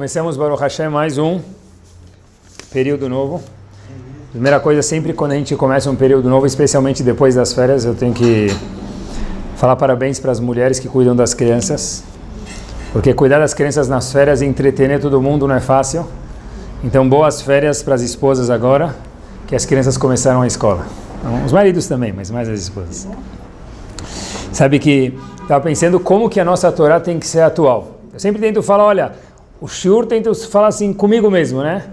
Começamos, Baruch Hashem, mais um período novo. Primeira coisa, sempre quando a gente começa um período novo, especialmente depois das férias, eu tenho que falar parabéns para as mulheres que cuidam das crianças, porque cuidar das crianças nas férias e entreter todo mundo não é fácil. Então, boas férias para as esposas agora, que as crianças começaram a escola. Então, os maridos também, mas mais as esposas. Sabe que estava pensando como que a nossa Torá tem que ser atual. Eu sempre tento falar, olha, o shiur tento falar assim comigo mesmo, né?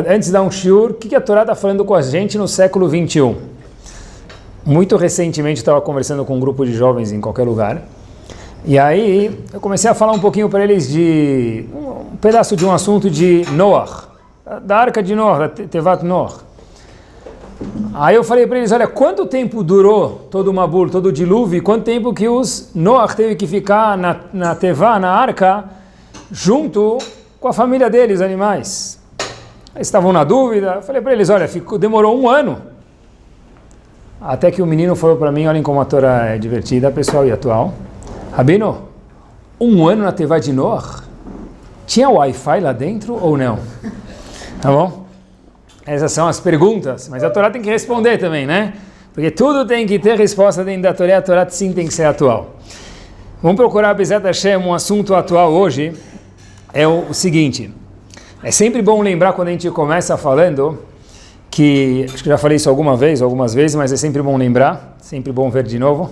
Antes de dar um shiur, o que a Torá está falando com a gente no século 21? Muito recentemente estava conversando com um grupo de jovens em qualquer lugar, e aí eu comecei a falar um pouquinho para eles de um pedaço de um assunto de Noach, da arca de Noach, da Tevat Noach. Aí eu falei para eles, olha, quanto tempo durou todo o Mabul, todo o dilúvio, quanto tempo que os Noach teve que ficar na Tevá, na arca, junto com a família deles, animais. Eles estavam na dúvida, eu falei para eles, olha, demorou 1 ano. Até que o menino falou para mim, olhem como a Torá é divertida, pessoal, e atual. Rabino, 1 ano na Tevá de Noach? Tinha Wi-Fi lá dentro ou não? Tá bom? Essas são as perguntas, mas a Torá tem que responder também, né? Porque tudo tem que ter resposta dentro da Torá, a Torá sim tem que ser atual. Vamos procurar, Bezat Hashem, um assunto atual hoje, é o seguinte, é sempre bom lembrar quando a gente começa falando, que, acho que já falei isso algumas vezes, mas é sempre bom lembrar, sempre bom ver de novo,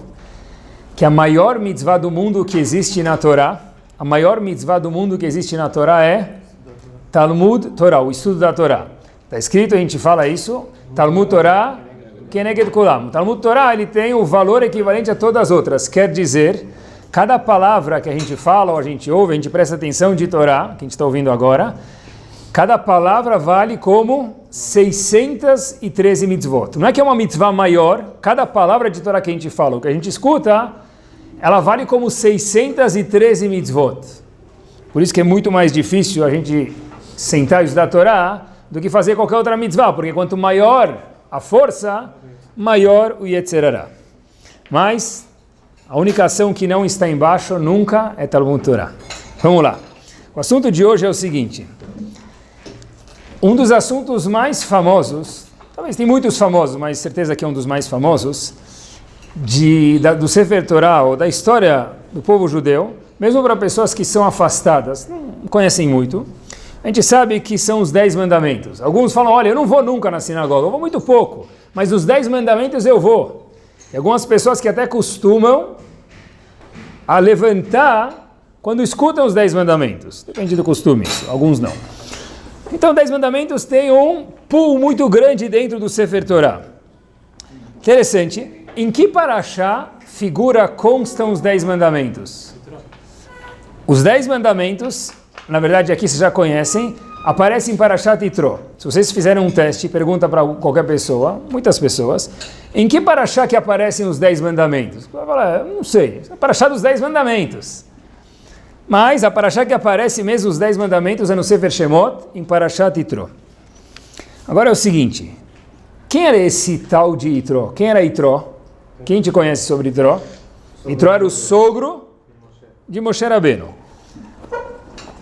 que a maior mitzvah do mundo que existe na Torá, a maior mitzvah do mundo que existe na Torá é Talmud Torá, o estudo da Torá. Está escrito, a gente fala isso, Talmud Torá, Keneged Kulam. Talmud Torá, ele tem o valor equivalente a todas as outras. Quer dizer, cada palavra que a gente fala, ou a gente ouve, a gente presta atenção de Torá, que a gente está ouvindo agora, cada palavra vale como 613 mitzvot. Não é que é uma mitzvah maior, cada palavra de Torá que a gente fala, o que a gente escuta, ela vale como 613 mitzvot. Por isso que é muito mais difícil a gente sentar e estudar a Torá, do que fazer qualquer outra mitzvah, porque quanto maior a força, maior o Yetzer Hara. Mas a única ação que não está embaixo nunca é Talmud Torá. Vamos lá. O assunto de hoje é o seguinte. Um dos assuntos mais famosos, talvez tem muitos famosos, mas certeza que é um dos mais famosos, do Sefer Torá, ou da história do povo judeu, mesmo para pessoas que são afastadas, não conhecem muito, a gente sabe que são os 10 mandamentos. Alguns falam, olha, eu não vou nunca na sinagoga, eu vou muito pouco, mas os 10 mandamentos eu vou. E algumas pessoas que até costumam a levantar quando escutam os 10 mandamentos. Depende do costume, alguns não. Então, 10 mandamentos têm um pool muito grande dentro do Sefer Torá. Interessante, em que parashá constam os 10 mandamentos? Os 10 mandamentos, na verdade aqui vocês já conhecem, aparecem em Parashat Yitro. Se vocês fizerem um teste, pergunta para qualquer pessoa, muitas pessoas, em que parashá que aparecem os 10 mandamentos? Vai falar, não sei, é a parashá dos 10 mandamentos. Mas a parashá que aparece mesmo os 10 mandamentos é no Sefer Shemot, em Parashat Yitro. Agora é o seguinte, quem era esse tal de Yitro? Quem era Yitro? Quem te conhece sobre Yitro? Yitro era o sogro de Moshe Rabbeinu.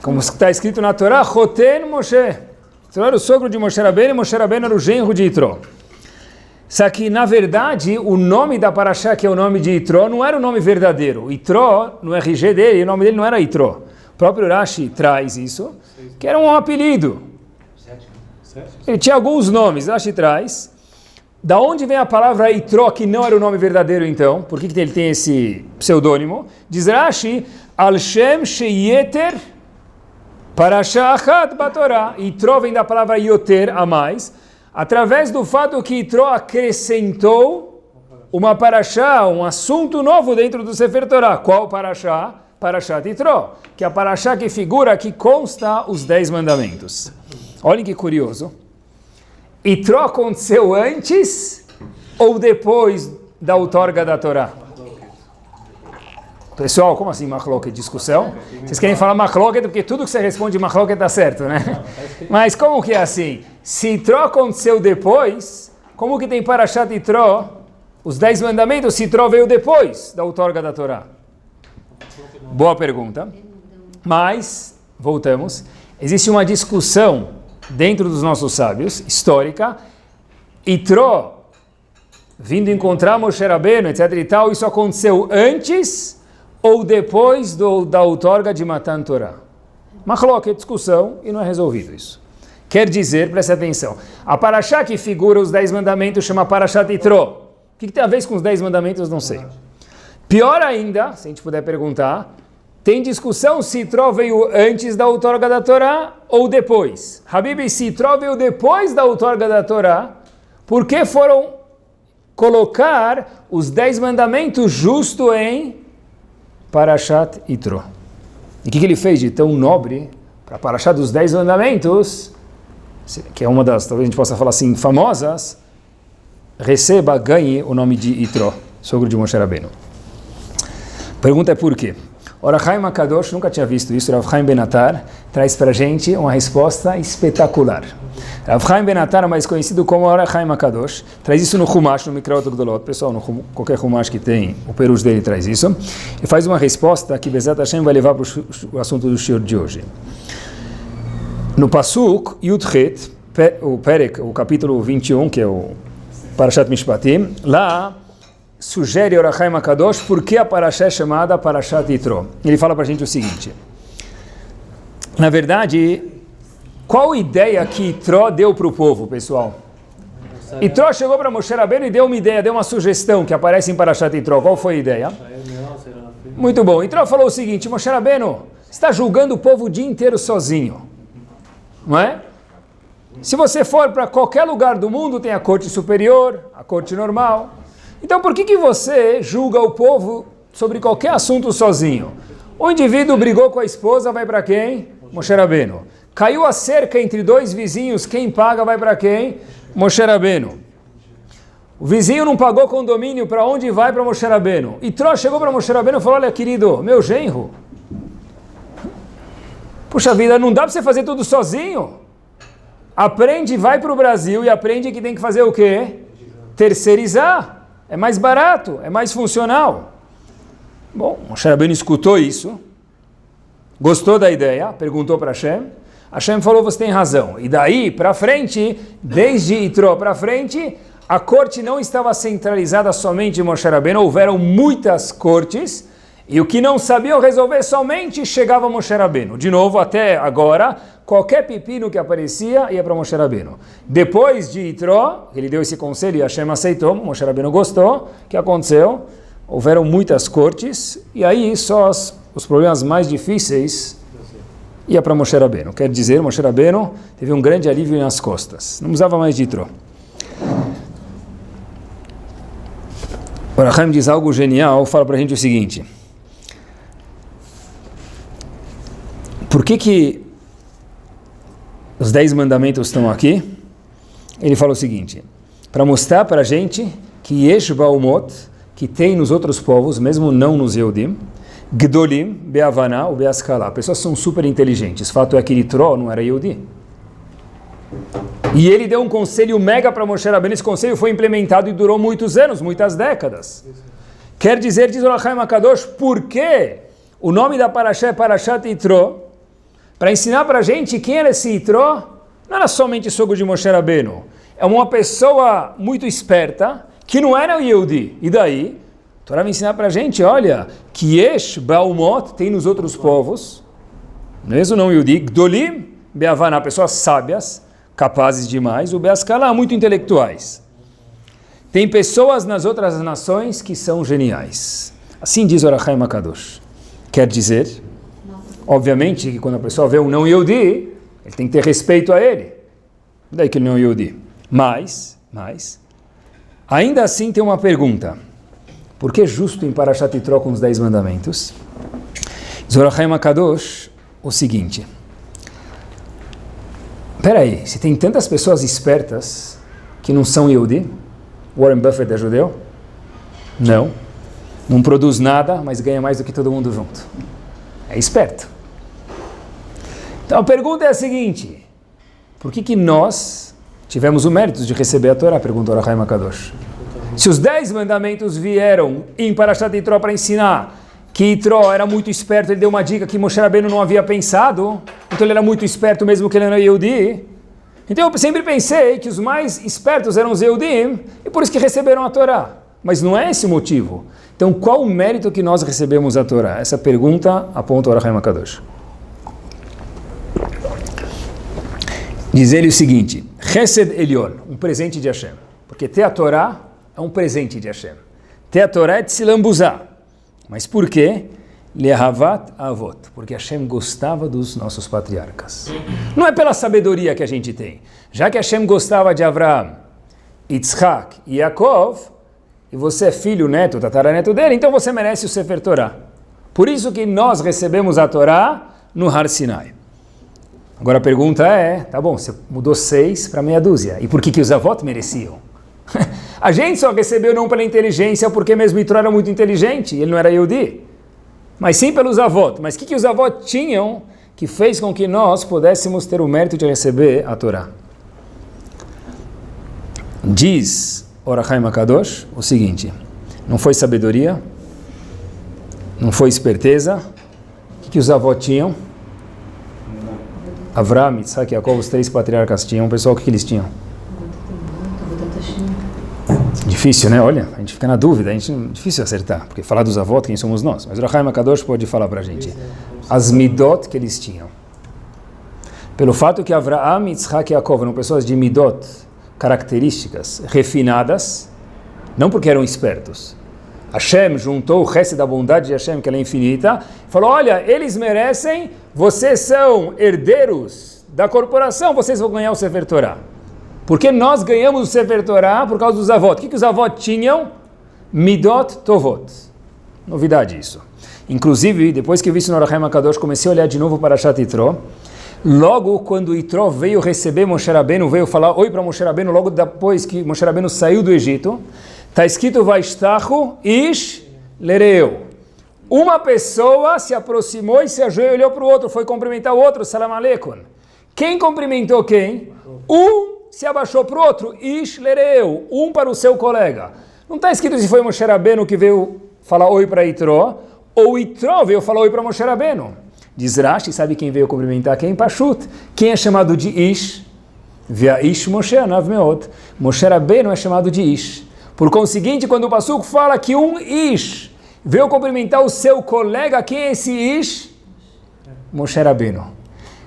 Como está escrito na Torá, Choten Moshe. Yitro era o sogro de Moshe Rabbeinu, e Moshe Rabbeinu era o genro de Yitro. Só que, na verdade, o nome da parashá, que é o nome de Yitro, não era o nome verdadeiro. Yitro, no RG dele, o nome dele não era Yitro. O próprio Rashi traz isso, que era um apelido. Ele tinha alguns nomes, Rashi traz. Da onde vem a palavra Yitro, que não era o nome verdadeiro, então? Por que ele tem esse pseudônimo? Diz Rashi, Al Shem Sheyeter Parashá Achat Batorá. Yitro vem da palavra Yoter, a mais, através do fato que Yitro acrescentou uma parashá, um assunto novo dentro do Sefer Torá. Qual parashá? Parashat Yitro, que é a parashá que figura, que consta os 10 mandamentos. Olhem que curioso. Yitro aconteceu antes ou depois da outorga da Torá? Pessoal, como assim machloket? Discussão? Vocês querem falar machloket porque tudo que você responde machloket está certo, né? Mas como que é assim? Se Yitro aconteceu depois, como que tem Parashat Yitro, os 10 mandamentos, se Yitro veio depois da outorga da Torá? Boa pergunta. Mas, voltamos. existe uma discussão dentro dos nossos sábios, histórica, Yitro, vindo encontrar Moshe Rabbeinu, etc. e tal, isso aconteceu antes ou depois da outorga de Matan Torah? Machlok, discussão, e não é resolvido isso. Quer dizer, preste atenção, a Parashá que figura os 10 mandamentos chama Parashat Yitro. O que tem a ver com os 10 mandamentos? Não sei. Pior ainda, se a gente puder perguntar, tem discussão se Yitro veio antes da outorga da Torá ou depois. Habib, se Yitro veio depois da outorga da Torá, por que foram colocar os 10 mandamentos justo em Parashat Yitro? E o que ele fez de tão nobre para Parashat dos 10 mandamentos, que é uma das, talvez a gente possa falar assim, famosas, receba, ganhe o nome de Yitro, sogro de Moshe Rabbeinu. A pergunta é por quê? Or HaChaim HaKadosh, nunca tinha visto isso, Rav Chaim Ben Attar traz para a gente uma resposta espetacular. Rav Chaim Ben Attar, mais conhecido como Or HaChaim HaKadosh, traz isso no Humash, no Mikraot Gdolot. Pessoal, qualquer Humash que tem, o Perush dele traz isso. E faz uma resposta que Bezat Hashem vai levar para o assunto do shiur de hoje. No Pasuk, Yud-Het, o Perek, o capítulo 21, que é o Parashat Mishpatim, lá sugere Or HaChaim HaKadosh por que a Parashá é chamada Parashat Yitro. Ele fala para a gente o seguinte: na verdade, qual ideia que Yitro deu para o povo, pessoal? Yitro chegou para Moshe Rabbeinu e deu uma ideia, deu uma sugestão que aparece em Parashat Yitro. Qual foi a ideia? Muito bom. Yitro falou o seguinte: Moshe Rabbeinu, você está julgando o povo o dia inteiro sozinho, não é? Se você for para qualquer lugar do mundo, tem a corte superior, a corte normal. Então por que você julga o povo sobre qualquer assunto sozinho? O indivíduo brigou com a esposa, vai para quem? Moshe Rabbeinu. Caiu a cerca entre dois vizinhos, quem paga vai para quem? Moshe Rabbeinu. O vizinho não pagou condomínio, para onde vai? Para Moshe Rabbeinu. E Yitro chegou para Moshe Rabbeinu e falou: olha, querido, meu genro, puxa vida, não dá para você fazer tudo sozinho. Aprende, vai para o Brasil e aprende que tem que fazer o quê? Terceirizar. É mais barato, é mais funcional. Bom, Moshe Rabbeinu escutou isso, gostou da ideia, perguntou para Hashem. Hashem falou: você tem razão. E daí para frente, desde Yitro para frente, a corte não estava centralizada somente em Moshe Rabbeinu, houveram muitas cortes, e o que não sabiam resolver somente chegava a Moshe Rabbeinu. De novo, até agora, qualquer pepino que aparecia ia para Moshe Rabbeinu. Depois de Yitro, ele deu esse conselho e Hashem aceitou, Moshe Rabbeinu gostou. O que aconteceu? Houveram muitas cortes, e aí só os problemas mais difíceis ia para Moshe Rabbeinu. Quer dizer, Moshe Rabbeinu teve um grande alívio nas costas. Não usava mais de Yitro. O Raham diz algo genial, fala para a gente o seguinte: por que os 10 mandamentos estão aqui? Ele fala o seguinte: para mostrar para a gente que Yesh Baumot, que tem nos outros povos, mesmo não nos Yehudim, Gdolim, Be'avaná ou Be'askalá, pessoas são super inteligentes. Fato é que Yitro não era Yehudi. E ele deu um conselho mega para Moshe Rabbeinu. Esse conselho foi implementado e durou muitos anos, muitas décadas. Quer dizer, diz o Or HaChaim HaKadosh, por que o nome da Parashá é Parashat Yitro? Para ensinar para a gente quem era esse Yitro, não era somente sogro de Moshe Rabbeinu. É uma pessoa muito esperta, que não era o Yehudi. E daí, a Torá vai ensinar para a gente, olha, que Yesh Baumot tem nos outros povos, mesmo não Yehudi, Gdolim, Be'avaná, pessoas sábias, capazes demais, o Be'askalá, muito intelectuais. Tem pessoas nas outras nações que são geniais. Assim diz Or HaChaim HaKadosh. Quer dizer, obviamente, que quando a pessoa vê um não Yehudi, ele tem que ter respeito a ele. Daí que ele não é Yehudi. Mas, ainda assim tem uma pergunta. Por que justo em Parashat Yitro com os 10 mandamentos? Diz Or HaChaim HaKadosh o seguinte: peraí, se tem tantas pessoas espertas que não são Yehudi, Warren Buffett é judeu? Não produz nada, mas ganha mais do que todo mundo junto. É esperto. Então a pergunta é a seguinte: por que nós tivemos o mérito de receber a Torá? Perguntou Or HaChaim HaKadosh. Se os 10 mandamentos vieram em Parashat Yitro para ensinar que Yitro era muito esperto, ele deu uma dica que Moshe Rabbeinu não havia pensado, então ele era muito esperto mesmo que ele não era Yehudi. Então eu sempre pensei que os mais espertos eram os Yehudim, e por isso que receberam a Torá. Mas não é esse o motivo. Então qual o mérito que nós recebemos a Torá? Essa pergunta aponta o Or HaChaim HaKadosh. Diz ele o seguinte, Chesed Elyon, um presente de Hashem. Porque ter a Torá é um presente de Hashem. Ter a Torá é de se lambuzar. Mas por quê? Lehavat Avot. Porque Hashem gostava dos nossos patriarcas. Não é pela sabedoria que a gente tem. Já que Hashem gostava de Avraham, Yitzhak e Yaakov, e você é filho, neto, tataraneto dele, então você merece o Sefer Torá. Por isso que nós recebemos a Torá no Har Sinai. Agora a pergunta é, tá bom, você mudou 6 para meia dúzia. E por que os avós mereciam? A gente só recebeu não pela inteligência, porque mesmo Yitro era muito inteligente, ele não era Yehudi. Mas sim pelos avós. Mas o que os avós tinham que fez com que nós pudéssemos ter o mérito de receber a Torá? Diz Or HaChaim HaKadosh o seguinte, não foi sabedoria, não foi esperteza. O que os avós tinham? Avraham, Yitzhak e Yaakov, os 3 patriarcas tinham. Pessoal, o que eles tinham? Difícil, né? Olha, a gente fica na dúvida, difícil acertar, porque falar dos avós, quem somos nós? Mas o Or HaChaim HaKadosh pode falar para a gente. As midot que eles tinham. Pelo fato que Avraham, Yitzhak e Yaakov eram pessoas de midot, características refinadas, não porque eram espertos. Hashem juntou o resto da bondade de Hashem, que ela é infinita, falou, olha, eles merecem, vocês são herdeiros da corporação, vocês vão ganhar o Sefer Torá. Porque nós ganhamos o Sefer Torá por causa dos avós. O que os avós tinham? Midot Tovot. Novidade isso. Inclusive, depois que eu vi isso no Or HaChaim HaKadosh, comecei a olhar de novo para Shat Yitro. Logo, quando Yitro veio receber Moshe Rabbeinu, veio falar oi para Moshe Rabbeinu, logo depois que Moshe Rabbeinu saiu do Egito, está escrito, Vaishtachu ish lereu. Uma pessoa se aproximou e se ajoelhou para o outro, foi cumprimentar o outro, salam aleikum. Quem cumprimentou quem? Um se abaixou para o outro, ish lereu, um para o seu colega. Não está escrito se foi Moshe Rabbeinu que veio falar oi para Yitro, ou Yitro veio falar oi para Moshe Rabbeinu. Diz Rashi, sabe quem veio cumprimentar quem? Pashut. Quem é chamado de ish? Via ish Moshe, anav meot. Moshe Rabbeinu é chamado de ish. Por conseguinte, quando o Passuco fala que um ish veio cumprimentar o seu colega, quem é esse ish? Moshe Rabbeinu.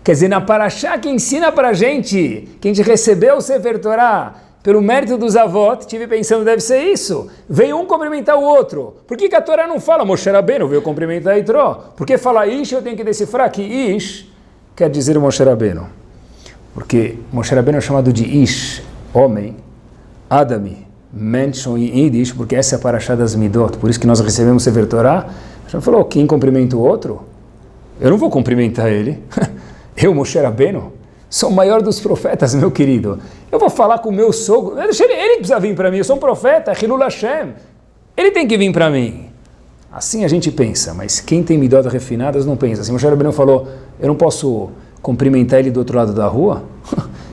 Quer dizer, na Parashá que ensina para a gente, que a gente recebeu o Sefer Torá pelo mérito dos avós, estive pensando, deve ser isso. Veio um cumprimentar o outro. Por que a Torá não fala Moshe Rabbeinu veio cumprimentar Yitro? Porque fala ish, eu tenho que decifrar que ish quer dizer Moshe Rabbeinu. Porque Moshe Rabbeinu é chamado de ish, homem, Adami, mention em Yiddish, porque essa é a Parashá das Midot. Por isso que nós recebemos o Sefer Torá. A gente falou, quem cumprimenta o outro? Eu não vou cumprimentar ele. Eu, Moshe Rabbeinu, sou o maior dos profetas, meu querido. Eu vou falar com o meu sogro. Ele precisa vir para mim. Eu sou um profeta, Hilul Hashem. Ele tem que vir para mim. Assim a gente pensa, mas quem tem midot refinadas não pensa. Assim, Moshe Rabbeinu falou, eu não posso cumprimentar ele do outro lado da rua?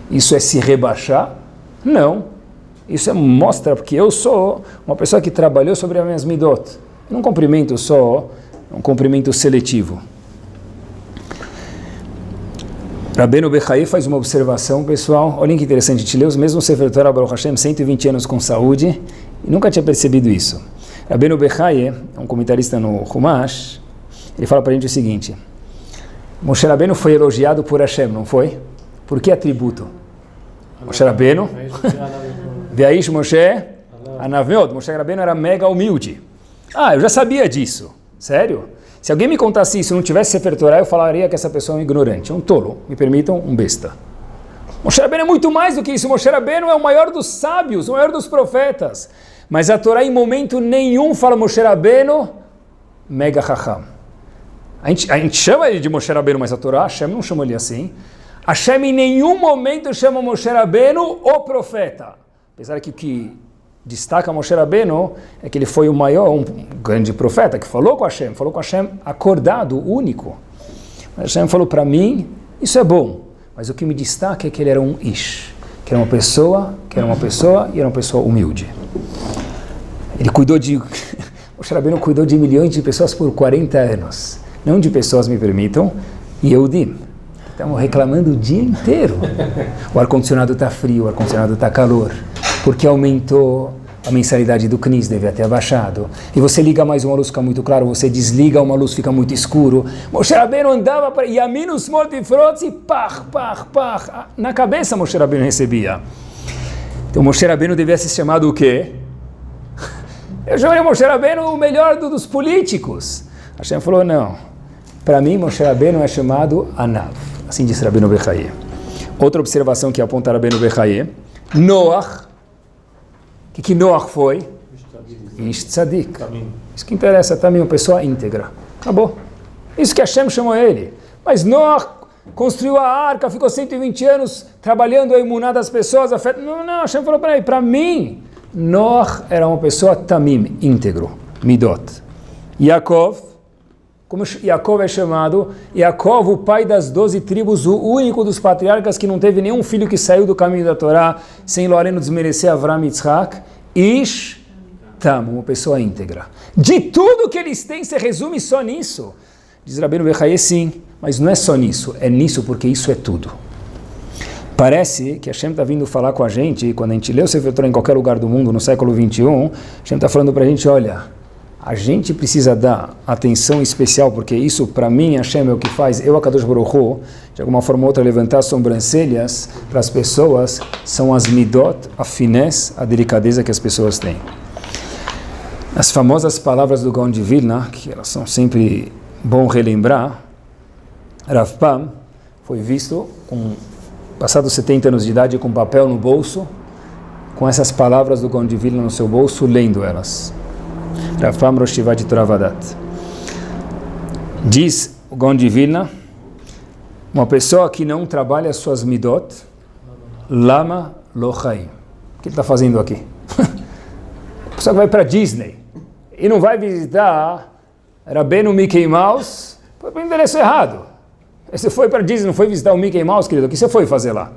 Isso é se rebaixar? Não. Isso mostra porque eu sou uma pessoa que trabalhou sobre as minhas midot. Eu não cumprimento só, é um cumprimento seletivo. Rabbeinu Bechaye faz uma observação, pessoal. Olhem que interessante, a gente lê os mesmos Sefer Torah, Baruch Hashem, 120 anos com saúde, e nunca tinha percebido isso. Rabbeinu Bechaye, um comentarista no Humash, ele fala para a gente o seguinte, Moshe Rabbeinu foi elogiado por Hashem, não foi? Por que atributo? Moshe Rabbeinu, Ve'aish Moshe, Anaveot, Moshe Rabbeinu era mega humilde. Eu já sabia disso. Sério? Se alguém me contasse isso e não tivesse Sefer Torah, eu falaria que essa pessoa é um ignorante, um tolo, me permitam, um besta. Moshe Rabbeinu é muito mais do que isso. Moshe Rabbeinu é o maior dos sábios, o maior dos profetas. Mas a Torá em momento nenhum fala Moshe Rabbeinu mega chacham. A gente chama ele de Moshe Rabbeinu, mas a Torá, Hashem não chama ele assim. Hashem em nenhum momento chama Moshe Rabbeinu o profeta. Apesar que o que destaca Moshe Rabbeinu é que ele foi o maior, um grande profeta, que falou com Hashem acordado, único. Mas Hashem falou para mim, isso é bom, mas o que me destaca é que ele era um ish, que era uma pessoa e era uma pessoa humilde. Ele cuidou de... Moshe Rabbeinu cuidou de milhões de pessoas por 40 anos. Não de pessoas, me permitam, Yehudim. Estamos reclamando o dia inteiro. O ar-condicionado está frio, o ar-condicionado está calor. Porque aumentou a mensalidade do CNIS, deve ter abaixado. E você liga mais uma luz, fica muito claro. Você desliga uma luz, fica muito escuro. Moshe Rabbeinu andava para Yamin Smol Tifrotz e pach. Na cabeça Moshe Rabbeinu recebia. Então Moshe Rabbeinu devia ser chamado o quê? Eu chamei Moshe Rabbeinu o melhor dos políticos. Hashem falou, não. Para mim, Moshe Rabbeinu é chamado Anav. Assim disse Rabbeinu Bechaye. Outra observação que aponta Rabbeinu Bechaye. Noach. O que Noach foi? Ish Tzadik. Isso que interessa também, uma pessoa íntegra. Acabou. Isso que Hashem chamou ele. Mas Noach construiu a arca, ficou 120 anos trabalhando a imunar das pessoas. Não, Hashem falou para mim. Noach era uma pessoa tamim, íntegro, midot. Yaakov, como Yaakov é chamado, Yaakov, o pai das 12 tribos, o único dos patriarcas que não teve nenhum filho que saiu do caminho da Torá, sem Loreno desmerecer Avram e Yitzhak, Ish Tam, uma pessoa íntegra. De tudo que eles têm, se resume só nisso. Diz Rabbeinu Bechaye, sim, mas não é só nisso, é nisso porque isso é tudo. Parece que Hashem está vindo falar com a gente, quando a gente lê o Sefer Torah em qualquer lugar do mundo, no século 21, Hashem está falando para a gente, olha, a gente precisa dar atenção especial, porque isso, para mim, Hashem é o que faz, eu, Akadosh Baruch Hu, de alguma forma ou outra, levantar as sobrancelhas para as pessoas, são as midot, a finesse, a delicadeza que as pessoas têm. As famosas palavras do Gaon de Vilna, que elas são sempre bom relembrar, Rav Pam foi visto passados 70 anos de idade, com papel no bolso, com essas palavras do Gaon de Vilna no seu bolso, lendo elas. Rav Pam Rosh Yeshiva de Torah Vadat. Diz o Gaon de Vilna, uma pessoa que não trabalha suas midot, lama lo chaim. O que ele está fazendo aqui? A pessoa que vai para Disney e não vai visitar Rabbeinu Mickey Mouse, foi para o endereço errado. Você foi para Disney, não foi visitar o Mickey Mouse, querido? O que você foi fazer lá?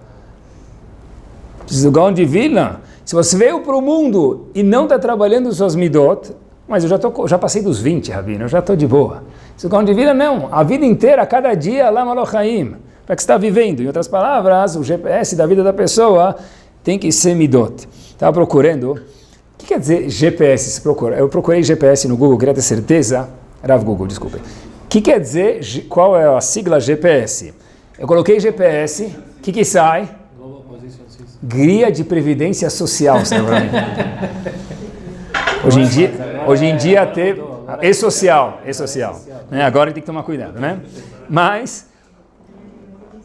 Diz o Gaon de Vilna, se você veio para o mundo e não está trabalhando suas midot, mas eu já passei dos 20, Rabino, eu já estou de boa. Diz o Gaon de Vilna, não, a vida inteira, a cada dia, lama lo chaim, para que você está vivendo. Em outras palavras, o GPS da vida da pessoa tem que ser midot. Estava procurando, o que quer dizer GPS? Se procura? Eu procurei GPS no Google, queria ter certeza, Rav Google, desculpa. O que quer dizer, qual é a sigla GPS? Eu coloquei GPS, o que sai? Guia de Previdência Social, sabe para mim? Hoje em dia teve... E-social. Né? Agora tem que tomar cuidado, né? Mas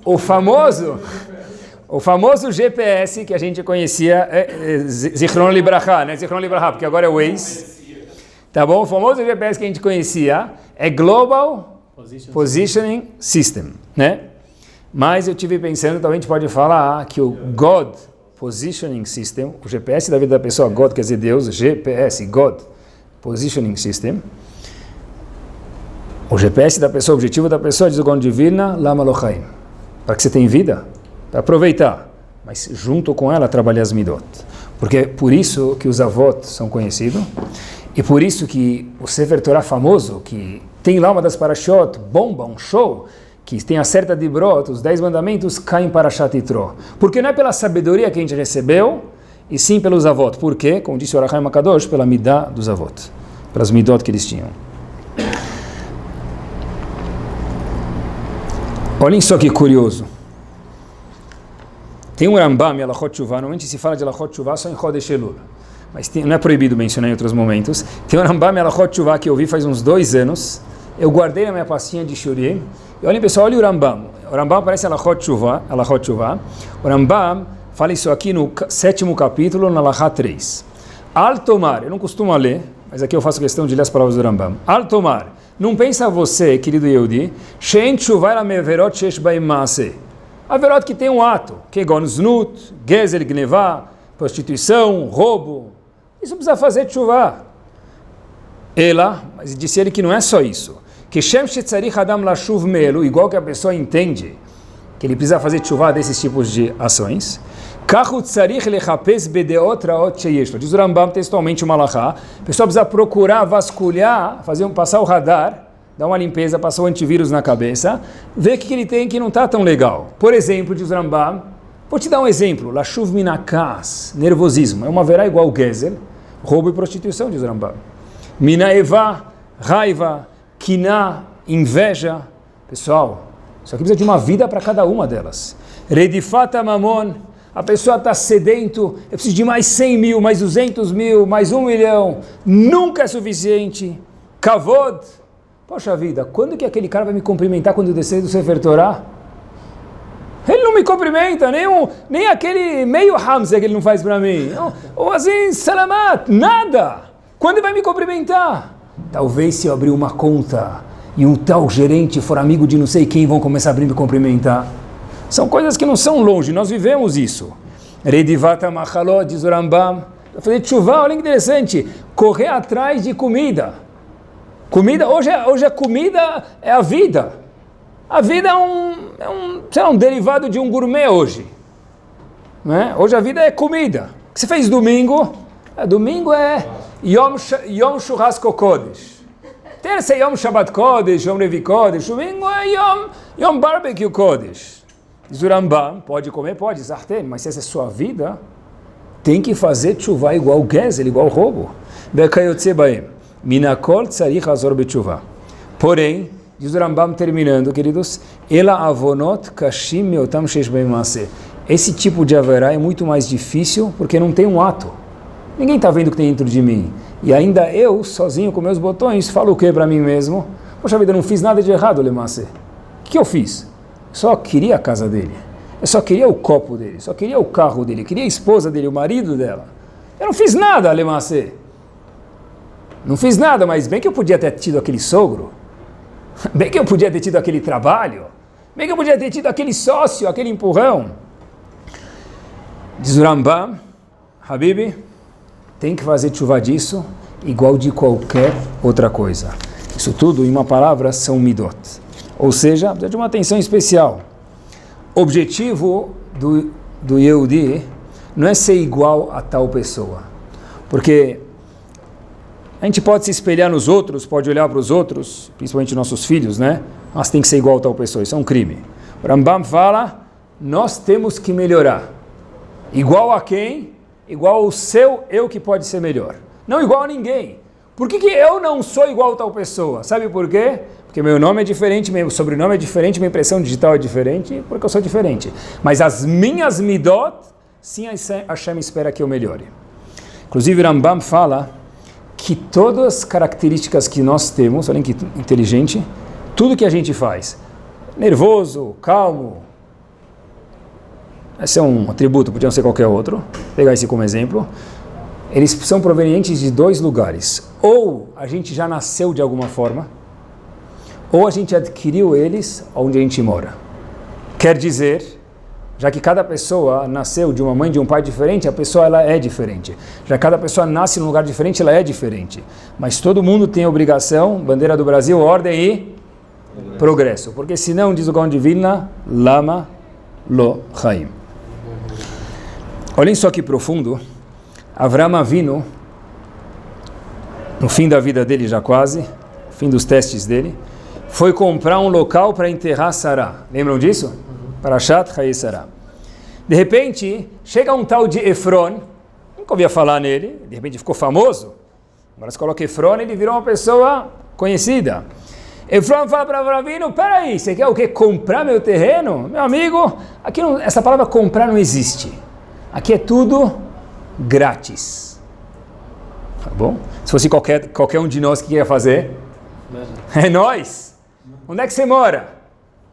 o famoso GPS que a gente conhecia é Zichron Libraha, né? Zichron Libraha, porque agora é o Waze. Tá bom? O famoso GPS que a gente conhecia é Global Positioning System, né? Mas eu tive pensando, talvez a gente pode falar que o God Positioning System, o GPS da vida da pessoa, God quer dizer Deus, GPS, God Positioning System, o GPS da pessoa, o objetivo da pessoa, diz o Gaon de Vilna, Lama lo chaim, para que você tenha vida, para aproveitar, mas junto com ela trabalhar as midot, porque é por isso que os avot são conhecidos, e por isso que o Sefer Torah famoso, que tem lá uma das parashot, bomba, um show, que tem a certa de Brot, os 10 mandamentos caem para Parashat Yitro. Porque não é pela sabedoria que a gente recebeu, e sim pelos avot. Por quê? Como disse o Ohr HaChaim HaKadosh, pela midah dos avot, pelas midot que eles tinham. Olhem só que curioso. Tem um Rambam, Alachot Teshuvah, normalmente se fala de Alachot Teshuvah só em Chodesh Elul, mas não é proibido mencionar em outros momentos. Tem um Rambam, Alachot Teshuvah, que eu vi faz uns 2 anos, eu guardei na minha pastinha de Shurim, e olhem pessoal, olha o Rambam. O Rambam aparece em Alachot Teshuvah. O Rambam fala isso aqui no 7º capítulo, na Alachá 3. Al-Tomar, eu não costumo ler, mas aqui eu faço questão de ler as palavras do Rambam. Al-Tomar, não pensa você, querido Yehudi, Shein Teshuvah la meverot shesh baim maaseh. Averot que tem um ato, Kegon Znut, Gezel Gnevá, prostituição, roubo. Isso precisa fazer Teshuvah. Mas disse ele que não é só isso. Que Shem Shetzarich Adam Lashuv Melu, igual que a pessoa entende que ele precisa fazer Teshuvah desses tipos de ações. Diz o Rambam textualmente uma halachá, a pessoa precisa procurar, vasculhar, passar o radar, dar uma limpeza, passar o antivírus na cabeça, ver o que ele tem que não está tão legal. Por exemplo, diz o Rambam, vou te dar um exemplo, Lashuv minakas, nervosismo, é uma verá igual gezel, roubo e prostituição, diz o Rambam. Minaeva, raiva, kiná, inveja. Pessoal, isso aqui precisa de uma vida para cada uma delas. Redifata mamon, a pessoa está sedento, eu preciso de mais 100 mil, mais 200 mil, mais 1 milhão, nunca é suficiente. Kavod, poxa vida, quando que aquele cara vai me cumprimentar quando eu descer do Sefer Torah? Ele não me cumprimenta, nem aquele meio Hamza que ele não faz para mim. Ou assim, salamat, nada. Quando ele vai me cumprimentar? Talvez se eu abrir uma conta e um tal gerente for amigo de não sei quem, vão começar a abrir me cumprimentar. São coisas que não são longe, nós vivemos isso. Redivata machalot, diz o Rambam. Fazer tchuvá, olha que interessante. Correr atrás de comida. Comida, hoje a comida é a vida. A vida é um derivado de um gourmet hoje. Né? Hoje a vida é comida. O que você fez domingo? Domingo é Yom Churrasco Kodesh. Terça é Yom Shabbat Kodesh, Yom Levi Kodesh. Domingo é Yom Barbecue Kodesh. Diz o Rambam, pode comer, pode, zartem, mas se essa é a sua vida, tem que fazer tchuvá igual gezel, igual roubo. Minakol tzarich azor betchuvá. Porém, diz o Rambam terminando, queridos, ela avonot kashim meotam sheish bem maaseh. Esse tipo de haverá é muito mais difícil porque não tem um ato. Ninguém está vendo o que tem dentro de mim. E ainda eu, sozinho com meus botões, falo o que para mim mesmo? Poxa vida, eu não fiz nada de errado, Lemassé. O que eu fiz? Só queria a casa dele. Eu só queria o copo dele. Só queria o carro dele. Queria a esposa dele, o marido dela. Eu não fiz nada, Lemassé. Não fiz nada, mas bem que eu podia ter tido aquele sogro. Bem que eu podia ter tido aquele trabalho. Bem que eu podia ter tido aquele sócio, aquele empurrão. Diz o Rambam, Habibi, tem que fazer chuva disso igual de qualquer outra coisa. Isso tudo, em uma palavra, são midot. Ou seja, precisa de uma atenção especial. O objetivo do Yehudi não é ser igual a tal pessoa. Porque a gente pode se espelhar nos outros, pode olhar para os outros, principalmente nossos filhos, né? Mas tem que ser igual a tal pessoa, isso é um crime. O Rambam fala, nós temos que melhorar. Igual a quem? Igual ao seu eu que pode ser melhor. Não igual a ninguém. Por que eu não sou igual a tal pessoa? Sabe por quê? Porque meu nome é diferente, meu sobrenome é diferente, minha impressão digital é diferente, porque eu sou diferente. Mas as minhas midot, sim, Hashem espera que eu melhore. Inclusive, Rambam fala que todas as características que nós temos, olhem que inteligente, tudo que a gente faz, nervoso, calmo, esse é um atributo, podia ser qualquer outro, vou pegar esse como exemplo, eles são provenientes de dois lugares. Ou a gente já nasceu de alguma forma, ou a gente adquiriu eles onde a gente mora. Quer dizer, já que cada pessoa nasceu de uma mãe e de um pai diferente, a pessoa ela é diferente. Já que cada pessoa nasce num lugar diferente, ela é diferente. Mas todo mundo tem a obrigação, bandeira do Brasil, ordem e progresso. Porque senão, diz o Gaon de Vilna, lama lo chaim. Olhem só que profundo. Avraham Avinu, no fim da vida dele já quase, fim dos testes dele, foi comprar um local para enterrar Sará. Lembram disso? Parashat Chayei Sará. De repente, chega um tal de Efron, nunca ouvia falar nele, de repente ficou famoso. Agora se coloca Efron, ele virou uma pessoa conhecida. Efron fala para Avraham Avinu, peraí, você quer o quê? Comprar meu terreno? Meu amigo, aqui não, essa palavra comprar não existe. Aqui é tudo grátis. Tá bom? Se fosse qualquer um de nós, o que ia fazer? É nós. Onde é que você mora?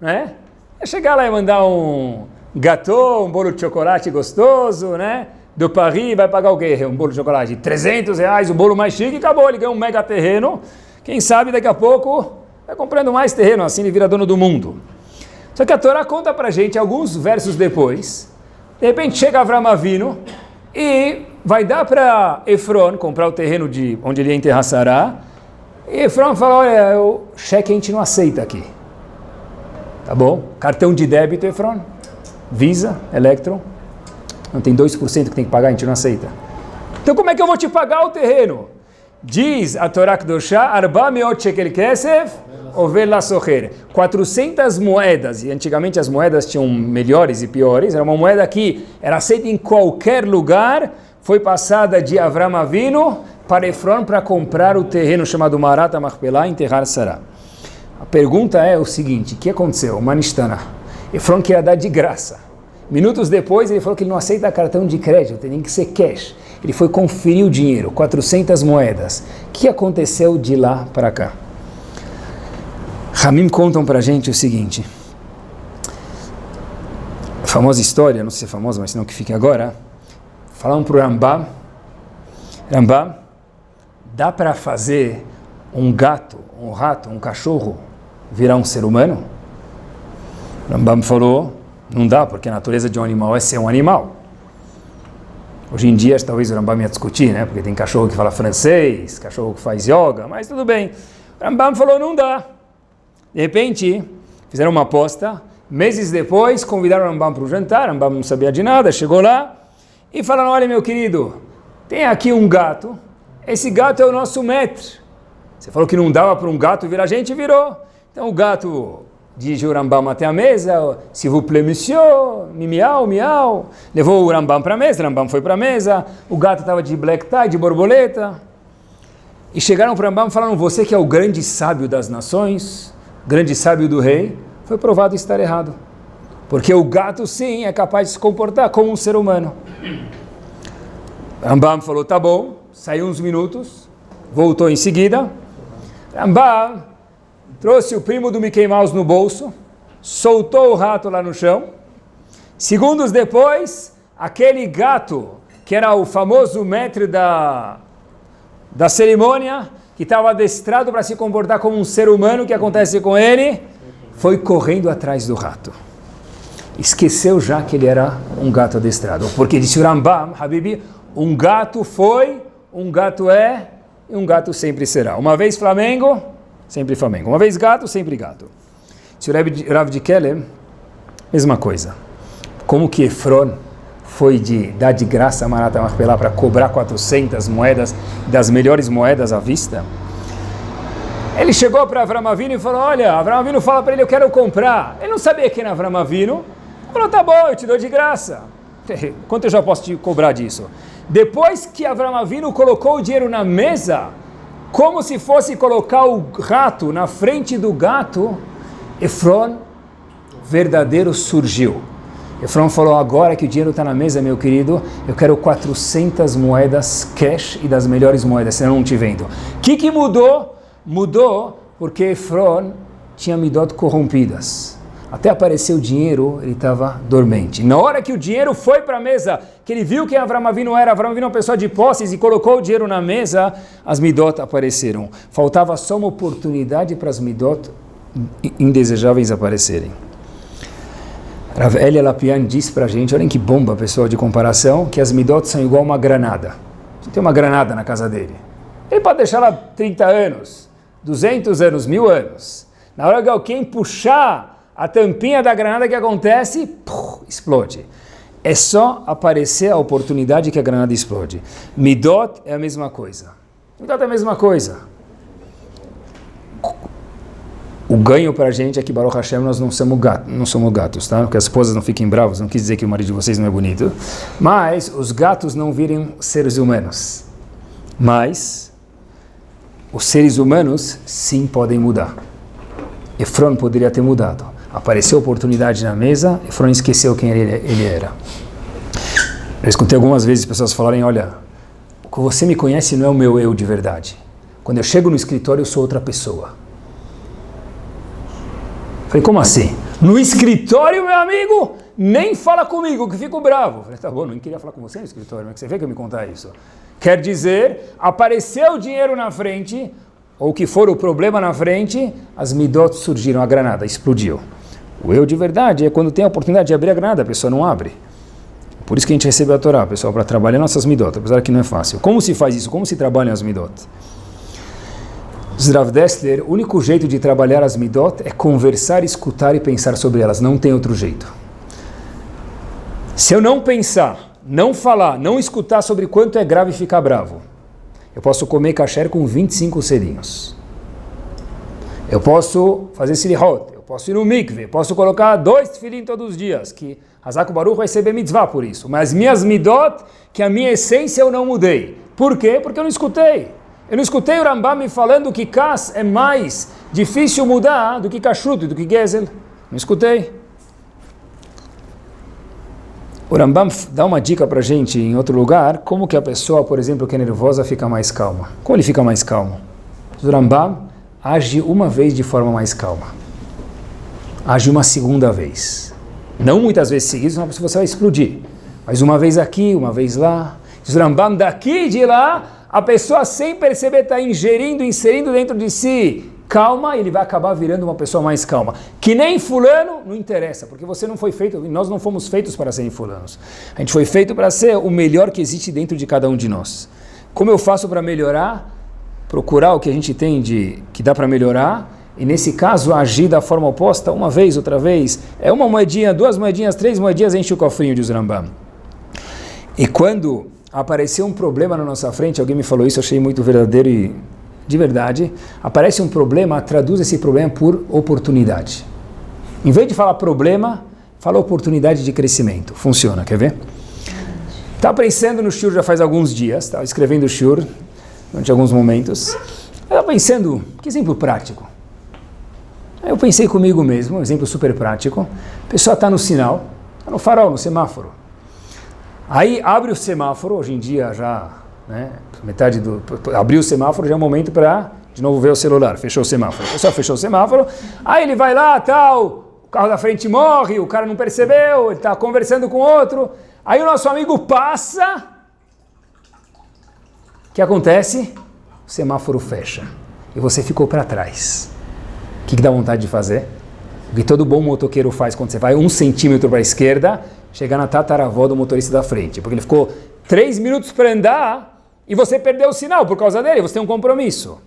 Né? É chegar lá e mandar um gâteau, um bolo de chocolate gostoso, né? Do Paris, vai pagar o quê? Um bolo de chocolate de R$300, o bolo mais chique, acabou, ele ganhou um mega terreno. Quem sabe daqui a pouco vai comprando mais terreno, assim ele vira dono do mundo. Só que a Torá conta pra gente, alguns versos depois, de repente chega Avraham Avinu e vai dar para Efron comprar o terreno de onde ele ia enterrar Sará. E Efron fala, olha, o cheque a gente não aceita aqui. Tá bom? Cartão de débito, Efron. Visa, Electron. Não tem 2% que tem que pagar, a gente não aceita. Então como é que eu vou te pagar o terreno? Diz a Torá Kedoshá, Arba meot shekel kesef, over la socher. 400 moedas, e antigamente as moedas tinham melhores e piores, era uma moeda que era aceita em qualquer lugar, foi passada de Avram Avinu para Efron para comprar o terreno chamado Marat HaMachpelah e enterrar Sará. A pergunta é o seguinte, o que aconteceu? Manishtana. Efron queria dar de graça. Minutos depois ele falou que ele não aceita cartão de crédito, tem que ser cash. Ele foi conferir o dinheiro, 400 moedas. O que aconteceu de lá para cá? Ramim contam para a gente o seguinte. A famosa história, não sei se é famosa, mas não que fique agora. Falaram para o Rambam. Rambam, dá para fazer um gato, um rato, um cachorro virar um ser humano? Rambam falou, não dá, porque a natureza de um animal é ser um animal. Hoje em dia, talvez o Rambam ia discutir, né? Porque tem cachorro que fala francês, cachorro que faz yoga, mas tudo bem. O Rambam falou, não dá. De repente, fizeram uma aposta. Meses depois, convidaram o Rambam para o jantar. O Rambam não sabia de nada, chegou lá e falaram, olha meu querido, tem aqui um gato. Esse gato é o nosso maître. Você falou que não dava para um gato virar gente, virou. Então o gato dirigiu o Rambam até a mesa, s'il vous plaît, monsieur, miau, miau. Levou o Rambam para a mesa, o Rambam foi para a mesa, o gato estava de black tie, de borboleta. E chegaram para o Rambam e falaram, você que é o grande sábio das nações, grande sábio do rei, foi provado estar errado. Porque o gato, sim, é capaz de se comportar como um ser humano. Rambam falou, tá bom, saiu uns minutos, voltou em seguida. Rambam trouxe o primo do Mickey Mouse no bolso, soltou o rato lá no chão. Segundos depois, aquele gato, que era o famoso maître da cerimônia, que estava adestrado para se comportar como um ser humano, o que acontece com ele? Foi correndo atrás do rato. Esqueceu já que ele era um gato adestrado. Porque disse o Rambam, Habibi, um gato foi, um gato é, e um gato sempre será. Uma vez Flamengo, sempre Flamengo. Uma vez gato, sempre gato. Se o Rav de Kelem, mesma coisa. Como que Efron foi dar de graça a Marat HaMachpelah para cobrar 400 moedas, das melhores moedas à vista? Ele chegou para Avram Avinu e falou, olha, Avram Avinu fala para ele, eu quero comprar. Ele não sabia quem era Avram Avinu. Ele falou, tá bom, eu te dou de graça. Quanto eu já posso te cobrar disso? Depois que Avram Avinu colocou o dinheiro na mesa, como se fosse colocar o rato na frente do gato, Efron verdadeiro surgiu. Efron falou, agora que o dinheiro está na mesa, meu querido, eu quero 400 moedas cash e das melhores moedas, senão eu não te vendo. O que mudou? Mudou porque Efron tinha midot corrompidas. Até aparecer o dinheiro, ele estava dormente. Na hora que o dinheiro foi para a mesa, que ele viu quem Avram Avinu era uma pessoa de posses e colocou o dinheiro na mesa, as midot apareceram. Faltava só uma oportunidade para as midot indesejáveis aparecerem. Rav Elia Lapian disse para a gente, olhem que bomba, pessoal, de comparação, que as midot são igual uma granada. Você tem uma granada na casa dele. Ele pode deixar lá 30 anos, 200 anos, 1000 anos. Na hora que alguém puxar a tampinha da granada, que acontece? Explode. É só aparecer a oportunidade que a granada explode. Midot é a mesma coisa. Midot é a mesma coisa. O ganho para a gente é que, Baruch Hashem, nós não somos gatos, tá? Que as esposas não fiquem bravas, não quis dizer que o marido de vocês não é bonito. Mas os gatos não virem seres humanos. Mas os seres humanos, sim, podem mudar. Efron poderia ter mudado. Apareceu a oportunidade na mesa, Efron esqueceu quem ele era. Eu escutei algumas vezes pessoas falarem, olha, o que você me conhece não é o meu eu de verdade. Quando eu chego no escritório, eu sou outra pessoa. Falei, como assim? No escritório, meu amigo, nem fala comigo, que fico bravo. Falei, tá bom, não queria falar com você no escritório, mas você vê que eu me contar isso. Quer dizer, apareceu o dinheiro na frente, ou que for o problema na frente, as midot surgiram, a granada explodiu. O eu de verdade é quando tem a oportunidade de abrir a granada, a pessoa não abre. Por isso que a gente recebeu a Torá, pessoal, para trabalhar nossas midot, apesar que não é fácil. Como se faz isso? Como se trabalham as midot? Rav Dessler, o único jeito de trabalhar as midot é conversar, escutar e pensar sobre elas, não tem outro jeito. Se eu não pensar, não falar, não escutar sobre quanto é grave ficar bravo. Eu posso comer kasher com 25 selinhos. Eu posso fazer silihot, eu posso ir no mikve, posso colocar 2 tefilim todos os dias, que Hazak Baruch vai receber mitzvah por isso. Mas minhas midot, que a minha essência eu não mudei. Por quê? Porque eu não escutei. Eu não escutei o Rambam me falando que kas é mais difícil mudar do que kashrut, do que gezel. Não escutei. O Rambam dá uma dica para a gente em outro lugar, como que a pessoa, por exemplo, que é nervosa, fica mais calma. Como ele fica mais calmo? O Rambam age uma vez de forma mais calma. Age uma segunda vez. Não muitas vezes seguidas, senão você vai explodir. Mas uma vez aqui, uma vez lá. O Rambam daqui e de lá, a pessoa sem perceber está inserindo dentro de si calma, ele vai acabar virando uma pessoa mais calma. Que nem fulano, não interessa, porque você não foi feito, nós não fomos feitos para serem fulanos. A gente foi feito para ser o melhor que existe dentro de cada um de nós. Como eu faço para melhorar? Procurar o que a gente tem que dá para melhorar, e nesse caso agir da forma oposta, uma vez, outra vez, é uma moedinha, 2 moedinhas, 3 moedinhas, enche o cofrinho, diz o Rambam. E quando apareceu um problema na nossa frente, alguém me falou isso, eu achei muito verdadeiro e de verdade, aparece um problema, traduz esse problema por oportunidade. Em vez de falar problema, fala oportunidade de crescimento. Funciona, quer ver? Estava pensando no shiur já faz alguns dias, estava escrevendo o shiur durante alguns momentos. Estava pensando, que exemplo prático. Aí eu pensei comigo mesmo, um exemplo super prático. A pessoa está no sinal, está no farol, no semáforo. Aí abre o semáforo, hoje em dia já, né, abriu o semáforo, já é o momento para, de novo, ver o celular. Fechou o semáforo. O pessoal fechou o semáforo, aí ele vai lá, tal, o carro da frente morre, o cara não percebeu, ele está conversando com outro, aí o nosso amigo passa, o que acontece? O semáforo fecha, e você ficou para trás. O que dá vontade de fazer? O que todo bom motoqueiro faz quando você vai 1 centímetro para a esquerda, chegar na tataravó do motorista da frente, porque ele ficou 3 minutos para andar, e você perdeu o sinal por causa dele, você tem um compromisso.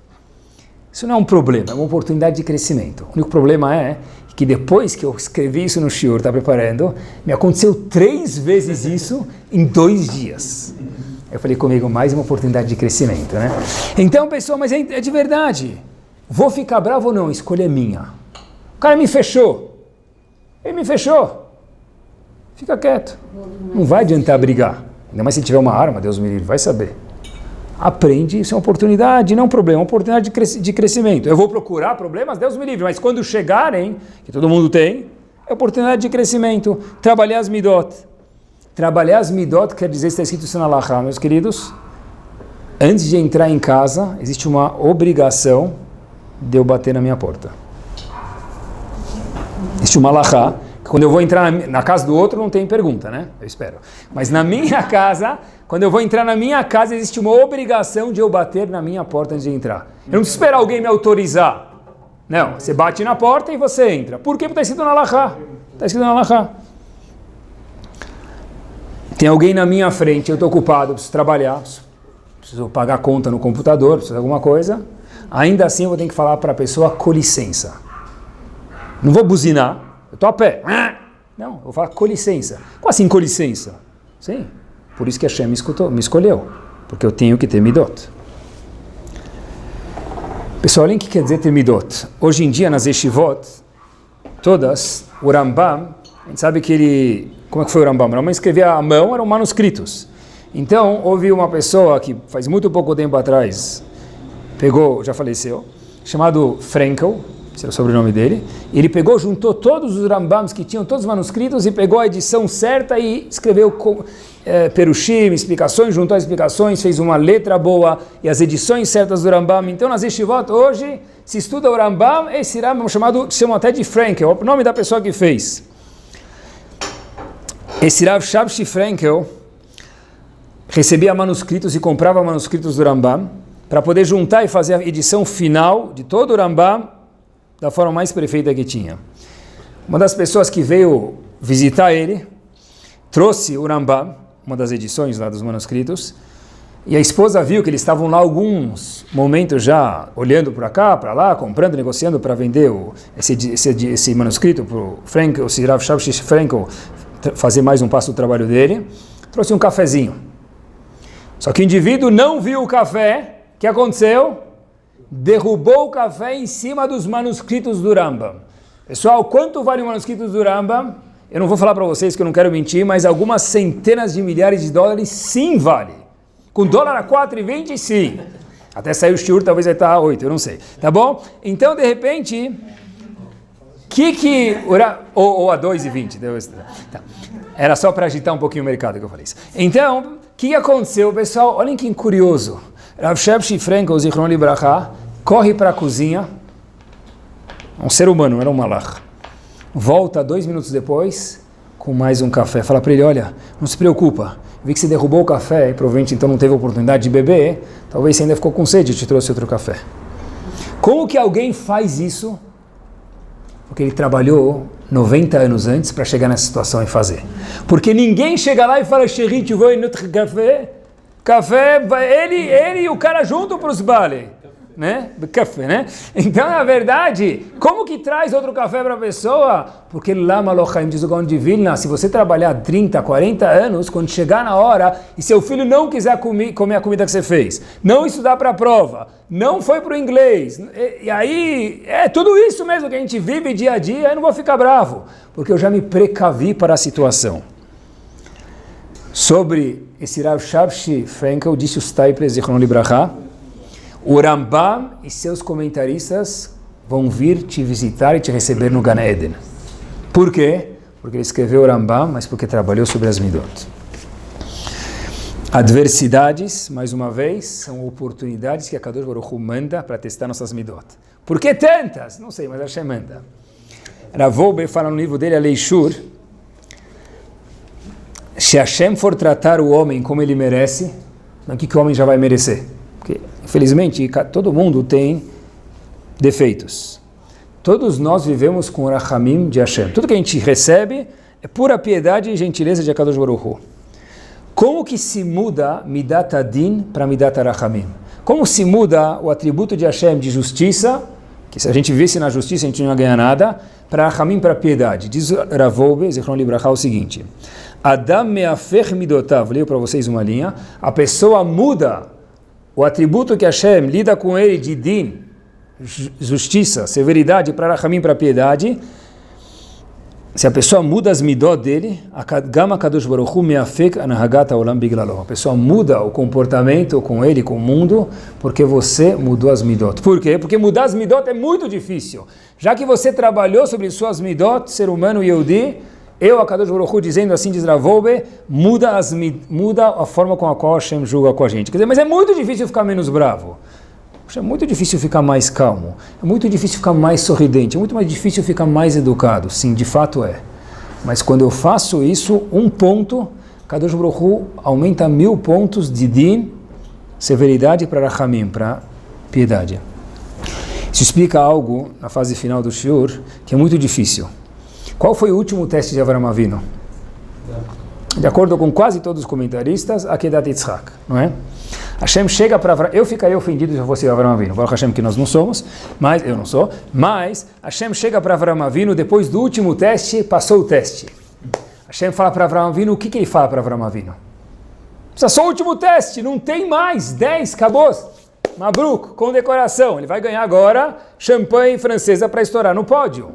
Isso não é um problema, é uma oportunidade de crescimento. O único problema é que depois que eu escrevi isso no shiur, está preparando, me aconteceu 3 vezes isso em 2 dias. Eu falei comigo, mais uma oportunidade de crescimento, né? Então, pessoal, mas é de verdade. Vou ficar bravo ou não? Escolha é minha. O cara me fechou. Ele me fechou. Fica quieto. Não vai adiantar brigar. Ainda mais se tiver uma arma, Deus me livre, vai saber. Aprende, isso é uma oportunidade, não um problema, uma oportunidade de crescimento. Eu vou procurar problemas, Deus me livre, mas quando chegarem, que todo mundo tem, é oportunidade de crescimento. Trabalhar as midot. Trabalhar as midot quer dizer, está escrito isso na Halachá, meus queridos, antes de entrar em casa, existe uma obrigação de eu bater na minha porta. Existe uma Halachá, que quando eu vou entrar na casa do outro não tem pergunta, né? Eu espero. Mas na minha casa, quando eu vou entrar na minha casa, existe uma obrigação de eu bater na minha porta antes de entrar. Eu não preciso esperar alguém me autorizar. Não, você bate na porta e você entra. Por quê? Porque está escrito na Halachá. Está escrito na Halachá. Tem alguém na minha frente, eu estou ocupado, preciso trabalhar, preciso pagar conta no computador, preciso de alguma coisa. Ainda assim eu vou ter que falar para a pessoa, com licença. Não vou buzinar, eu estou a pé. Não, eu vou falar, com licença. Como assim, com licença? Sim, por isso que a Hashem me escolheu, porque eu tenho que ter midot. Pessoal, olhem o que quer dizer ter midot. Hoje em dia, nas yeshivot, todas, o Rambam, a gente sabe que ele... Como é que foi o Rambam? O Rambam escrevia à mão, eram manuscritos. Então, houve uma pessoa que faz muito pouco tempo atrás, pegou, já faleceu, chamado Frankel, esse era o sobrenome dele, e ele pegou, juntou todos os Rambams que tinham todos os manuscritos e pegou a edição certa e escreveu perushim, explicações, juntou as explicações, fez uma letra boa e as edições certas do Rambam. Então, nas yeshivot, hoje, se estuda o Rambam, esse Rambam chamam até de Frankel, é o nome da pessoa que fez. Esse Rav Shabshi Frankel recebia manuscritos e comprava manuscritos do Rambam para poder juntar e fazer a edição final de todo o Rambam da forma mais perfeita que tinha. Uma das pessoas que veio visitar ele trouxe o Rambam, uma das edições lá dos manuscritos, e a esposa viu que eles estavam lá alguns momentos já olhando para cá, para lá, comprando, negociando para vender esse manuscrito para o Frankel, o Rav Shabshi Frankel, fazer mais um passo do trabalho dele. trouxe um cafezinho. Só que o indivíduo não viu o café, o que aconteceu? Derrubou o café em cima dos manuscritos do Rambam. Pessoal, quanto vale o manuscrito do Rambam? Eu não vou falar para vocês que eu não quero mentir, mas algumas centenas de milhares de dólares sim vale. Com dólar a 4,20 sim. Até sair o shiur, talvez vai estar a 8, eu não sei. Tá bom? Então, de repente, ou a 2,20. Tá. Era só para agitar um pouquinho o mercado que eu falei isso. Então, o que aconteceu, pessoal? Olhem que curioso. Rav Shepshi Frankel, Zichron Libraha, corre para a cozinha. Um ser humano, era um malach. Volta 2 minutos depois com mais um café. Fala para ele, olha, não se preocupa. Vi que você derrubou o café e provavelmente então não teve oportunidade de beber. Talvez você ainda ficou com sede e te trouxe outro café. Como que alguém faz isso? Porque ele trabalhou 90 anos antes para chegar nessa situação e fazer. Porque ninguém chega lá e fala, Chéri, tu veux notre café? Café, ele e o cara junto para os bale. Né? Café, né? Então, na verdade, como que traz outro café para a pessoa? Porque lá, Malochaim, diz o Gaon de Vilna, se você trabalhar 30, 40 anos, quando chegar na hora e seu filho não quiser comer a comida que você fez, não estudar para a prova, não foi para o inglês, e aí, é tudo isso mesmo que a gente vive dia a dia, eu não vou ficar bravo, porque eu já me precavi para a situação. Sobre esse Rav Shepshi Frankel, disse os Taiples de Zichron Libraha, o Rambam e seus comentaristas vão vir te visitar e te receber no Gan Eden. Por quê? Porque ele escreveu o Rambam, mas porque trabalhou sobre as Midot. Adversidades, mais uma vez, são oportunidades que a Kadosh Baruch Hu manda para testar nossas Midot. Por que tantas? Não sei, mas Hashem manda. Rav Wolbe fala no livro dele, a Leishur, se Hashem for tratar o homem como ele merece, o que o homem já vai merecer? Porque, infelizmente, todo mundo tem defeitos. Todos nós vivemos com o Rachamim de Hashem. Tudo que a gente recebe é pura piedade e gentileza de Akadosh Baruch Hu. Como que se muda Midat Adin para Midat Rachamim? Como se muda o atributo de Hashem de justiça, que se a gente visse na justiça a gente não ia ganhar nada, para Rachamim, para piedade? Diz Rav Wolbe, Zichron Libraha, o seguinte: Adam meafer midotav, leio para vocês uma linha, a pessoa muda o atributo que Hashem lida com ele de din, justiça, severidade, para Rachamim, para piedade, se a pessoa muda as midot dele, a pessoa muda o comportamento com ele, com o mundo, porque você mudou as midot. Por quê? Porque mudar as midot é muito difícil. Já que você trabalhou sobre suas midot, ser humano Yehudi, eu, a Kadosh Baruch Hu, dizendo assim, diz Rav Wolbe, muda a forma com a qual Hashem julga com a gente. Quer dizer, mas é muito difícil ficar menos bravo. É muito difícil ficar mais calmo. É muito difícil ficar mais sorridente. É muito mais difícil ficar mais educado. Sim, de fato é. Mas quando eu faço isso, 1 ponto, Kadosh Baruch Hu aumenta 1000 pontos de din, severidade para Rachamim, para piedade. Isso explica algo na fase final do shiur que é muito difícil. Qual foi o último teste de Avram Avinu? De acordo com quase todos os comentaristas, Akedat Yitzhak, não é? Hashem chega para Avram, eu ficaria ofendido se eu fosse Avram Avinu, Baruch Hashem que nós não somos, mas eu não sou, mas Hashem chega para Avram Avinu, depois do último teste, passou o teste. Hashem fala para Avram Avinu, o que ele fala para Avram Avinu? Precisa só o último teste, não tem mais, 10, acabou. Mabruk, com decoração, ele vai ganhar agora champanhe francesa para estourar no pódio.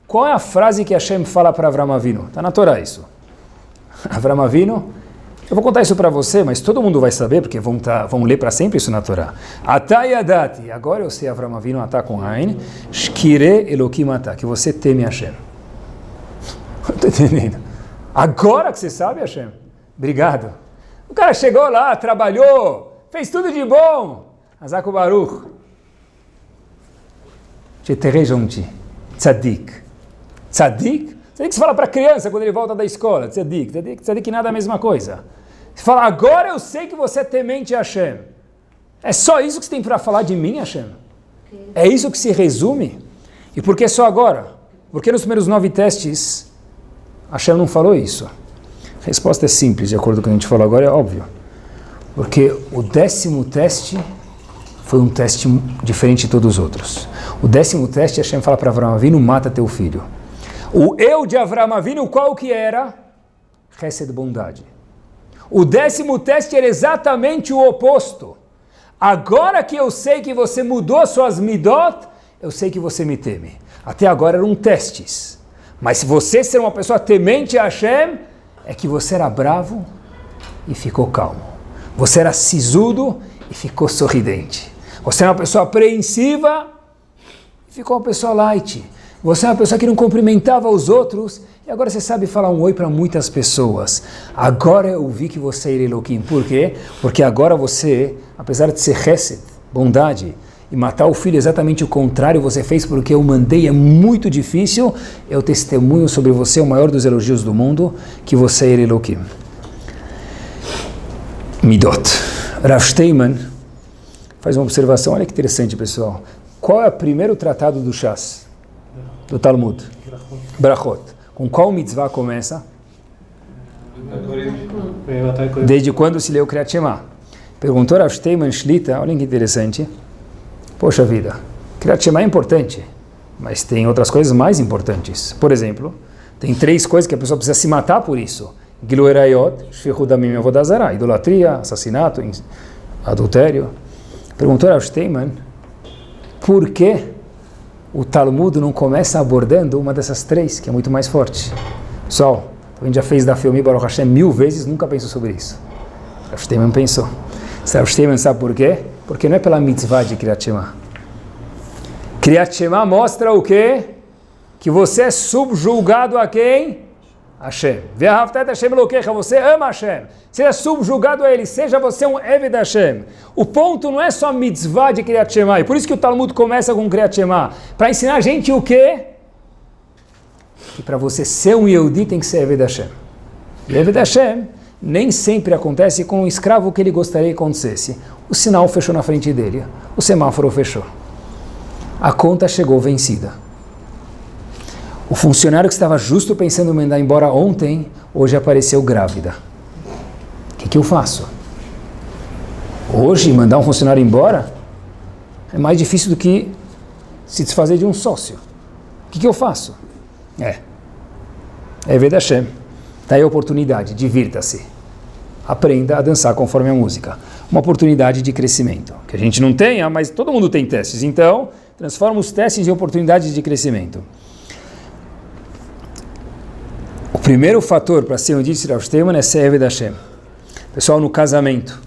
Qual é a frase que Hashem fala para Avram Avinu? Está na Torá isso. Avram Avinu, eu vou contar isso para você, mas todo mundo vai saber, porque vão ler para sempre isso na Torá. Atah yadati, agora eu sei Avram Avinu, atah com Ain, shkire Elokim atah, que você teme Hashem. Não estou entendendo. Agora que você sabe, Hashem? Obrigado. O cara chegou lá, trabalhou, fez tudo de bom. Hazak Baruch. Cheterejomti. Tzadik. Tzadik? Tzadik se fala para criança quando ele volta da escola. Tzadik nada é a mesma coisa. Você fala, agora eu sei que você é temente a Hashem. É só isso que você tem para falar de mim, Hashem? É isso que se resume? E por que só agora? Por que nos primeiros 9 testes Hashem não falou isso? A resposta é simples, de acordo com o que a gente falou agora, é óbvio. Porque o 10º teste foi um teste diferente de todos os outros. O 10º teste, Hashem fala para Avram Avinu, mata teu filho. O eu de Avram Avinu, qual que era? Chesed, bondade. O 10º teste era exatamente o oposto. Agora que eu sei que você mudou suas midot, eu sei que você me teme. Até agora eram testes. Mas se você ser uma pessoa temente a Hashem, é que você era bravo e ficou calmo. Você era sisudo e ficou sorridente. Você era uma pessoa apreensiva e ficou uma pessoa light. Você é uma pessoa que não cumprimentava os outros e agora você sabe falar um oi para muitas pessoas. Agora eu vi que você é Elohim. Por quê? Porque agora você, apesar de ser chesed, bondade, e matar o filho exatamente o contrário, você fez porque eu mandei, é muito difícil. Eu testemunho sobre você, o maior dos elogios do mundo, que você é Elohim. Midot. Rav Steinman faz uma observação, olha que interessante, pessoal. Qual é o primeiro tratado do Shas? Do Talmud? Brachot. Com qual mitzvah começa? Desde quando se leu Kriyat Shema? Perguntou Rav Steinman Shlita, olha que interessante. Poxa vida, Kriyat Shema é importante, mas tem outras coisas mais importantes. Por exemplo, tem 3 coisas que a pessoa precisa se matar por isso. Gilu Erayot, Shfichut Damim Avodah Zarah, idolatria, assassinato, adultério. Perguntou Rav Steinman, por que o Talmud não começa abordando uma dessas 3, que é muito mais forte? Pessoal, a gente já fez da Filmi Baruch Hashem 1000 vezes, nunca pensou sobre isso. Rav Steinman pensou. Rav Steinman sabe por quê? Porque não é pela mitzvah de Kriyat Shema. Kriyat Shema mostra o quê? Que você é subjugado a quem? Hashem. Ve'ahavta Hashem Elokecha, você ama Hashem. Seja subjugado a Ele, seja você um Eved Hashem. O ponto não é só mitzvah de Kriyat Shema, e por isso que o Talmud começa com Kriyat Shema, para ensinar a gente o quê? Que para você ser um Yehudi tem que ser Eved Hashem. E Eved Hashem nem sempre acontece com o escravo que ele gostaria que acontecesse. O sinal fechou na frente dele, o semáforo fechou. A conta chegou vencida. O funcionário que estava justo pensando em mandar embora ontem, hoje apareceu grávida. O que eu faço? Hoje, mandar um funcionário embora é mais difícil do que se desfazer de um sócio. O que eu faço? É Eved Hashem. Está aí a oportunidade, divirta-se. Aprenda a dançar conforme a música. Uma oportunidade de crescimento. Que a gente não tenha, mas todo mundo tem testes. Então, transforma os testes em oportunidades de crescimento. O primeiro fator para ser um disse Rav Steinman é ser Eved Hashem. Pessoal, no casamento.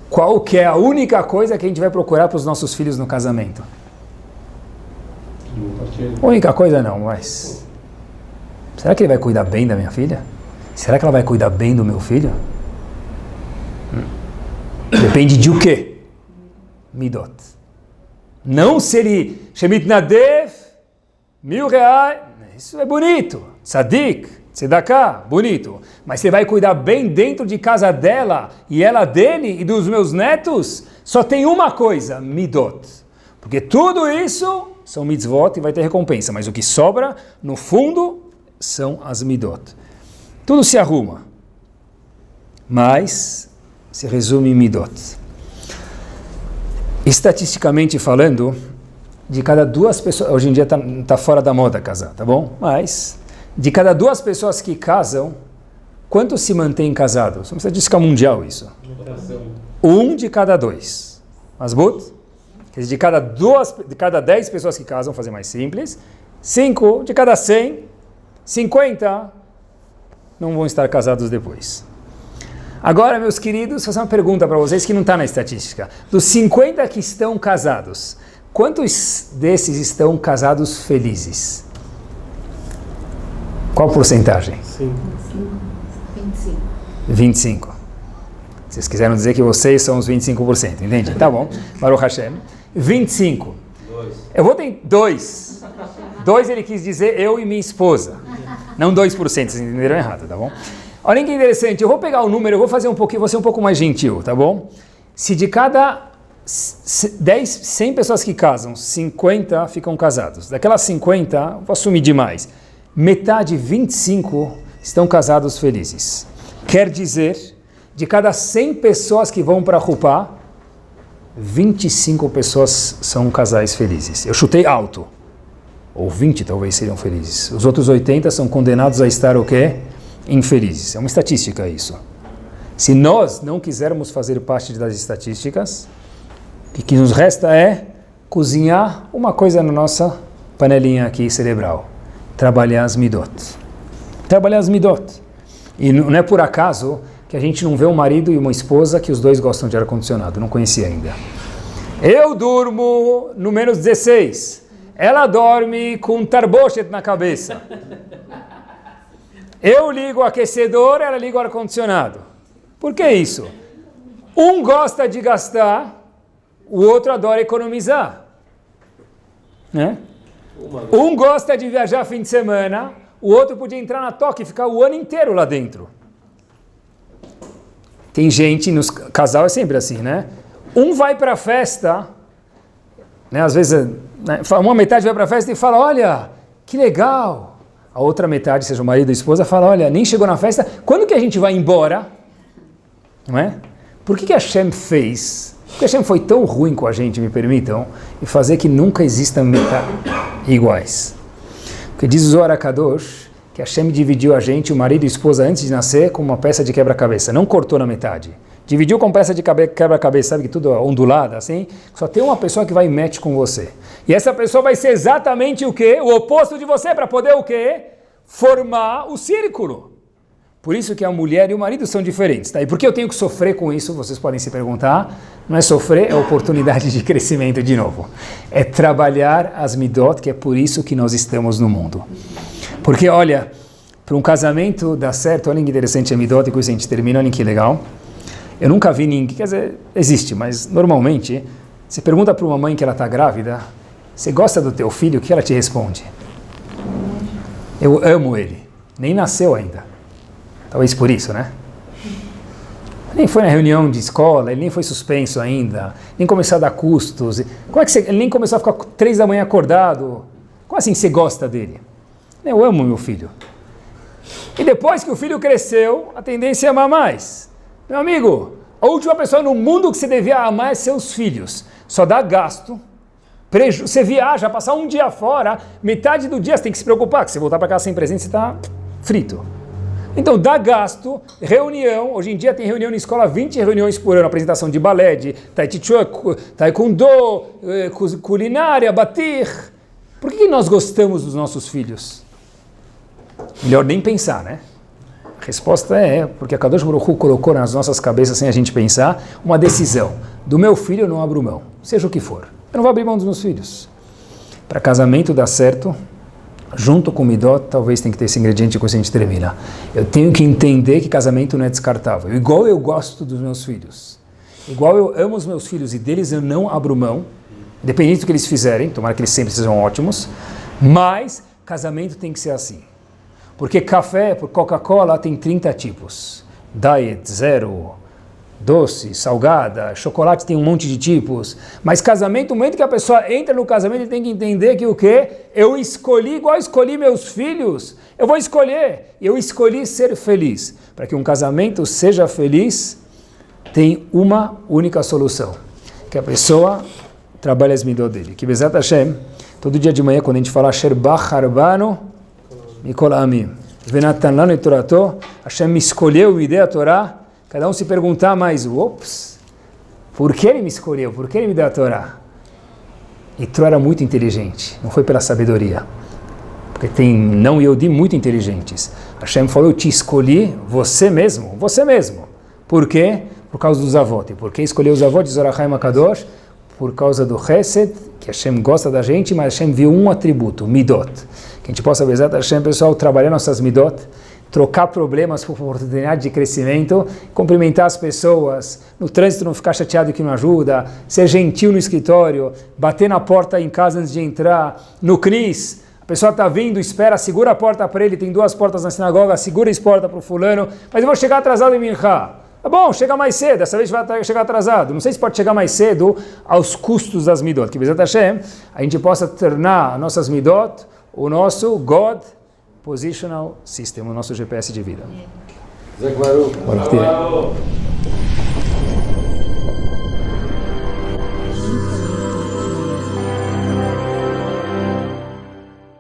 Qual que é a única coisa que a gente vai procurar para os nossos filhos no casamento? Única coisa não, mas... Será que ele vai cuidar bem da minha filha? Será que ela vai cuidar bem do meu filho? Depende de o quê? Midot. Não se ele... Shemit Nadev, R$1.000, isso é bonito. Tzadik, Tzedakah, bonito. Mas você vai cuidar bem dentro de casa dela, e ela dele, e dos meus netos? Só tem uma coisa, Midot. Porque tudo isso são mitzvot e vai ter recompensa. Mas o que sobra, no fundo, são as midot. Tudo se arruma, mas se resume em midot. Estatisticamente falando, de cada 2 pessoas, hoje em dia está fora da moda casar, tá bom? Mas de cada 2 pessoas que casam, quantos se mantêm casados? É uma estatística mundial isso. 1 de cada 2. Masbut? Quer dizer, de cada 10 pessoas que casam, fazer mais simples, 5 de cada 100, 50 não vão estar casados depois. Agora, meus queridos, vou fazer uma pergunta para vocês que não está na estatística. Dos 50 que estão casados, quantos desses estão casados felizes? Qual porcentagem? 25. Vocês quiseram dizer que vocês são os 25%, entende? Tá bom. Baruch Hashem. 25. 2. Eu vou ter 2. 2 ele quis dizer eu e minha esposa. Não 2%, vocês entenderam errado, tá bom? Olha que interessante, eu vou pegar o número, eu vou fazer um pouquinho, vou ser um pouco mais gentil, tá bom? Se de cada 100 pessoas que casam, 50 ficam casados. Daquelas 50, vou assumir demais, metade, 25, estão casados felizes. Quer dizer, de cada 100 pessoas que vão para a Rupá, 25 pessoas são casais felizes. Eu chutei alto. Ou 20 talvez seriam felizes. Os outros 80 são condenados a estar o quê? infelizes. É uma estatística isso. Se nós não quisermos fazer parte das estatísticas, o que nos resta é cozinhar uma coisa na nossa panelinha aqui cerebral. Trabalhar as midot. Trabalhar as midot. E não é por acaso que a gente não vê um marido e uma esposa que os dois gostam de ar-condicionado. Não conhecia ainda. Eu durmo no menos 16. Ela dorme com um tarbochet na cabeça. Eu ligo o aquecedor, ela liga o ar-condicionado. Por que isso? Um gosta de gastar, o outro adora economizar. Né? Um gosta de viajar fim de semana, o outro podia entrar na toca e ficar o ano inteiro lá dentro. Tem gente, nos casal é sempre assim, né? Um vai para a festa, né? Às vezes, né? Uma metade vai para a festa e fala, olha, que legal. A outra metade, seja o marido ou a esposa, fala, olha, nem chegou na festa, quando que a gente vai embora? Não é? Por que Hashem fez? Porque Hashem foi tão ruim com a gente, me permitam, e fazer que nunca existam metade iguais. Porque diz o Zohar HaKadosh que Hashem dividiu a gente, o marido e a esposa, antes de nascer, com uma peça de quebra-cabeça. Não cortou na metade. Dividiu com peça de quebra-cabeça, sabe que tudo ondulado, assim? Só tem uma pessoa que vai e mete com você. E essa pessoa vai ser exatamente o quê? O oposto de você, para poder o quê? Formar o círculo. Por isso que a mulher e o marido são diferentes. Tá? E por que eu tenho que sofrer com isso? Vocês podem se perguntar. Não é sofrer, é oportunidade de crescimento de novo. É trabalhar as midot, que é por isso que nós estamos no mundo. Porque, olha, para um casamento dar certo, olha que interessante a midot, e com isso a gente termina, olha que legal. Eu nunca vi ninguém, quer dizer, existe, mas normalmente, você pergunta para uma mãe que ela está grávida, você gosta do teu filho, o que ela te responde? Eu amo ele. Nem nasceu ainda. Talvez por isso, né? Nem foi na reunião de escola, ele nem foi suspenso ainda, nem começou a dar custos. Como é que ele nem começou a ficar 3 da manhã acordado? Como assim você gosta dele? Eu amo meu filho. E depois que o filho cresceu, a tendência é amar mais. Meu amigo, a última pessoa no mundo que você devia amar é seus filhos. Só dá gasto, você viaja, passar um dia fora, metade do dia você tem que se preocupar, que se voltar para casa sem presente você está frito. Então dá gasto, reunião, hoje em dia tem reunião na escola, 20 reuniões por ano, apresentação de balé, de tai chi chuan, taekwondo, culinária, batir. Por que nós gostamos dos nossos filhos? Melhor nem pensar, né? A resposta é porque a Kadosh Baruch Hu colocou nas nossas cabeças, sem a gente pensar, uma decisão. Do meu filho eu não abro mão, seja o que for. Eu não vou abrir mão dos meus filhos. Para casamento dar certo, junto com o midot, talvez tem que ter esse ingrediente que a gente termina. Eu tenho que entender que casamento não é descartável. Igual eu gosto dos meus filhos, igual eu amo os meus filhos e deles eu não abro mão, independente do que eles fizerem, tomara que eles sempre sejam ótimos, mas casamento tem que ser assim. Porque café, por Coca-Cola, tem 30 tipos. Diet, zero, doce, salgada, chocolate tem um monte de tipos. Mas casamento, no momento que a pessoa entra no casamento, ele tem que entender que o quê? Eu escolhi, igual eu escolhi meus filhos, eu vou escolher. Eu escolhi ser feliz. Para que um casamento seja feliz, tem uma única solução. Que a pessoa trabalhe as midot dele. Que Bezat Hashem, todo dia de manhã, quando a gente fala Asher Bach Harbano, Mikol Amim, Venatan Lano et Torato, Hashem me escolheu, me deu a Torá. Cada um se perguntar mais, por que ele me escolheu? Por que ele me deu a Torá? Yitro era muito inteligente, não foi pela sabedoria. Porque tem não Yehudi muito inteligentes. Hashem falou, eu te escolhi você mesmo. Por quê? Por causa dos avós. E por que escolheu os avós de Zohar HaChaim HaKadosh? Por causa do Chesed, que Hashem gosta da gente, mas Hashem viu um atributo, Midot. Que a gente possa, Bezat Hashem, pessoal, trabalhar nossas Midot, trocar problemas por oportunidade de crescimento, cumprimentar as pessoas, no trânsito não ficar chateado que não ajuda, ser gentil no escritório, bater na porta em casa antes de entrar, no CNIS, a pessoa está vindo, espera, segura a porta para ele, tem 2 portas na sinagoga, segura a porta para o fulano, mas eu vou chegar atrasado em Minchá. Tá bom, chega mais cedo, dessa vez vai chegar atrasado. Não sei se pode chegar mais cedo aos custos das midot. Que Bezat Hashem, a gente possa tornar nossas midot o nosso God Positional System, o nosso GPS de vida.